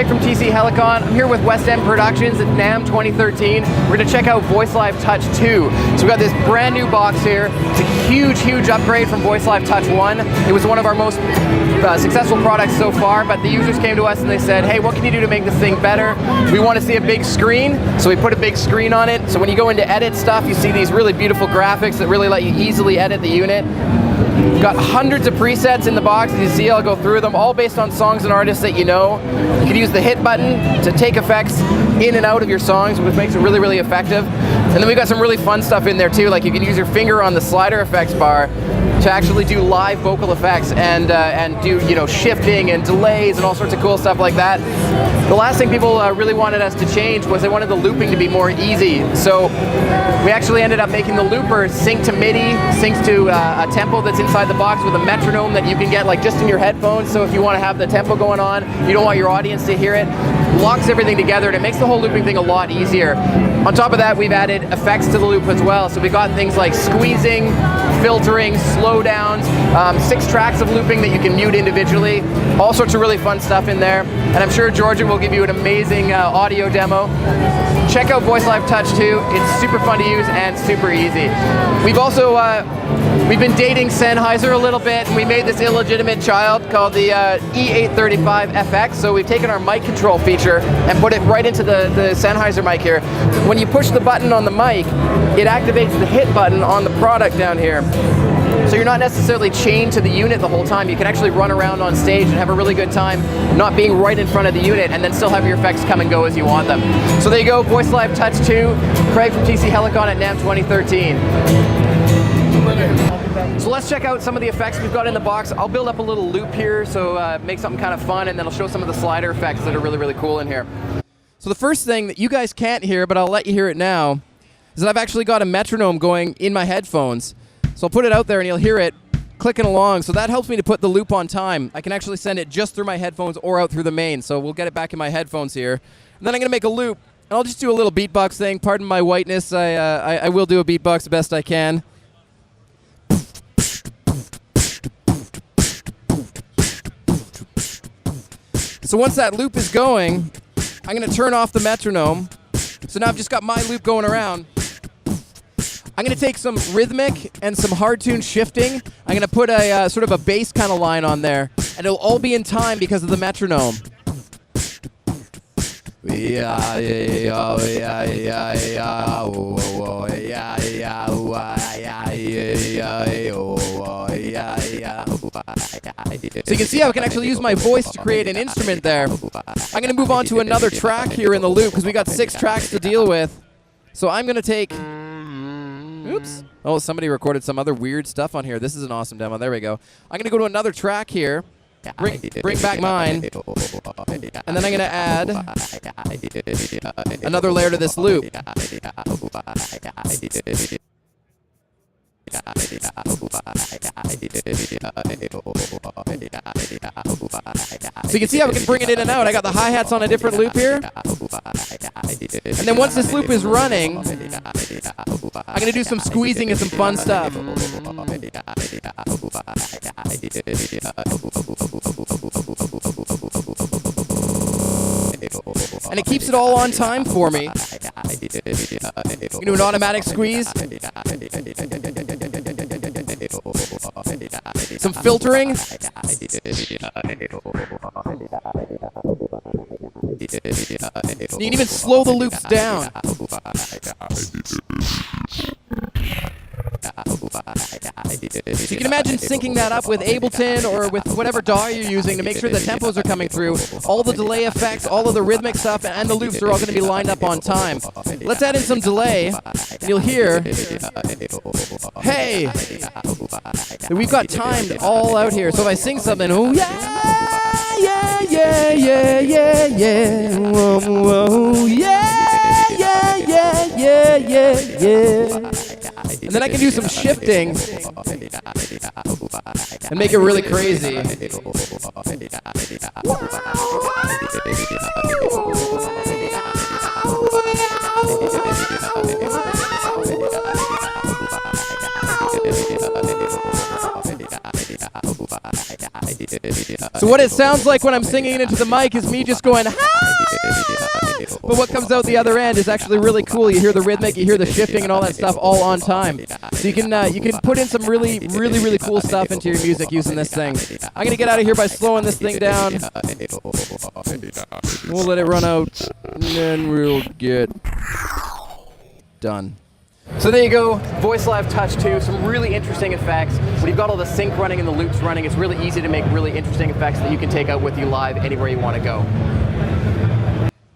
Craig from TC Helicon. I'm here with West End Productions at NAMM 2013. We're going to check out VoiceLive Touch 2. So we've got this brand new box here. It's a huge, huge upgrade from VoiceLive Touch 1. It was one of our most successful products so far, but the users came to us and they said, hey, what can you do to make this thing better? We want to see a big screen, so we put a big screen on it. So when you go into edit stuff, you see these really beautiful graphics that really let you easily edit the unit. Got hundreds of presets in the box. As you see, I'll go through them, all based on songs and artists that you know. You can use the hit button to take effects in and out of your songs, which makes it really, really effective. And then we've got some really fun stuff in there too, like you can use your finger on the slider effects bar to actually do live vocal effects and do, you know, shifting and delays and all sorts of cool stuff like that. The last thing people really wanted us to change was they wanted the looping to be more easy. So we actually ended up making the looper sync to MIDI, syncs to a tempo that's inside the box with a metronome that you can get like just in your headphones. So if you want to have the tempo going on, you don't want your audience to hear it, locks everything together and it makes the whole looping thing a lot easier. On top of that, we've added effects to the loop as well. So we've got things like squeezing, filtering, slowdowns, 6 tracks of looping that you can mute individually, all sorts of really fun stuff in there. And I'm sure Georgia will give you an amazing audio demo. Check out VoiceLive Touch 2. It's super fun to use and super easy. We've also we've been dating Sennheiser a little bit, and we made this illegitimate child called the E835FX. So we've taken our mic control feature and put it right into the Sennheiser mic here. When you push the button on the mic, it activates the hit button on the product down here. So you're not necessarily chained to the unit the whole time. You can actually run around on stage and have a really good time not being right in front of the unit and then still have your effects come and go as you want them. So there you go, VoiceLive Touch 2, Craig from TC Helicon at NAMM 2013. So let's check out some of the effects we've got in the box. I'll build up a little loop here, so make something kind of fun, and then I'll show some of the slider effects that are really, really cool in here. So the first thing that you guys can't hear, but I'll let you hear it now, is that I've actually got a metronome going in my headphones. So I'll put it out there and you'll hear it clicking along. So that helps me to put the loop on time. I can actually send it just through my headphones or out through the main. So we'll get it back in my headphones here. And then I'm going to make a loop. And I'll just do a little beatbox thing. Pardon my whiteness. I will do a beatbox the best I can. So once that loop is going, I'm going to turn off the metronome. So now I've just got my loop going around. I'm going to take some rhythmic and some hard tune shifting. I'm going to put a sort of a bass kind of line on there, and it'll all be in time because of the metronome. So you can see how I can actually use my voice to create an instrument there. I'm going to move on to another track here in the loop because we got 6 tracks to deal with. So I'm going to take... Oops. Oh, somebody recorded some other weird stuff on here. This is an awesome demo. There we go. I'm going to go to another track here. Bring back mine. And then I'm going to add another layer to this loop. So you can see how we can bring it in and out. I got the hi-hats on a different loop here. And then once this loop is running, I'm going to do some squeezing and some fun stuff. And it keeps it all on time for me. You can do an automatic squeeze. Some filtering. You can even slow the loops down. So you can imagine syncing that up with Ableton or with whatever DAW you're using to make sure the tempos are coming through. All the delay effects, all of the rhythmic stuff, and the loops are all going to be lined up on time. Let's add in some delay, and you'll hear, hey! We've got timed all out here. So if I sing something, oh yeah, yeah, yeah, yeah, yeah, yeah, whoa, whoa, yeah, yeah, yeah, yeah, yeah, yeah. And then I can do some shifting and make it really crazy. So what it sounds like when I'm singing into the mic is me just going, hi! But what comes out the other end is actually really cool. You hear the rhythmic, you hear the shifting and all that stuff all on time. So you can put in some really cool stuff into your music using this thing. I'm gonna get out of here by slowing this thing down. We'll let it run out, and then we'll get done. So there you go, VoiceLive Touch 2, some really interesting effects. When you've got all the sync running and the loops running, it's really easy to make really interesting effects that you can take out with you live anywhere you want to go.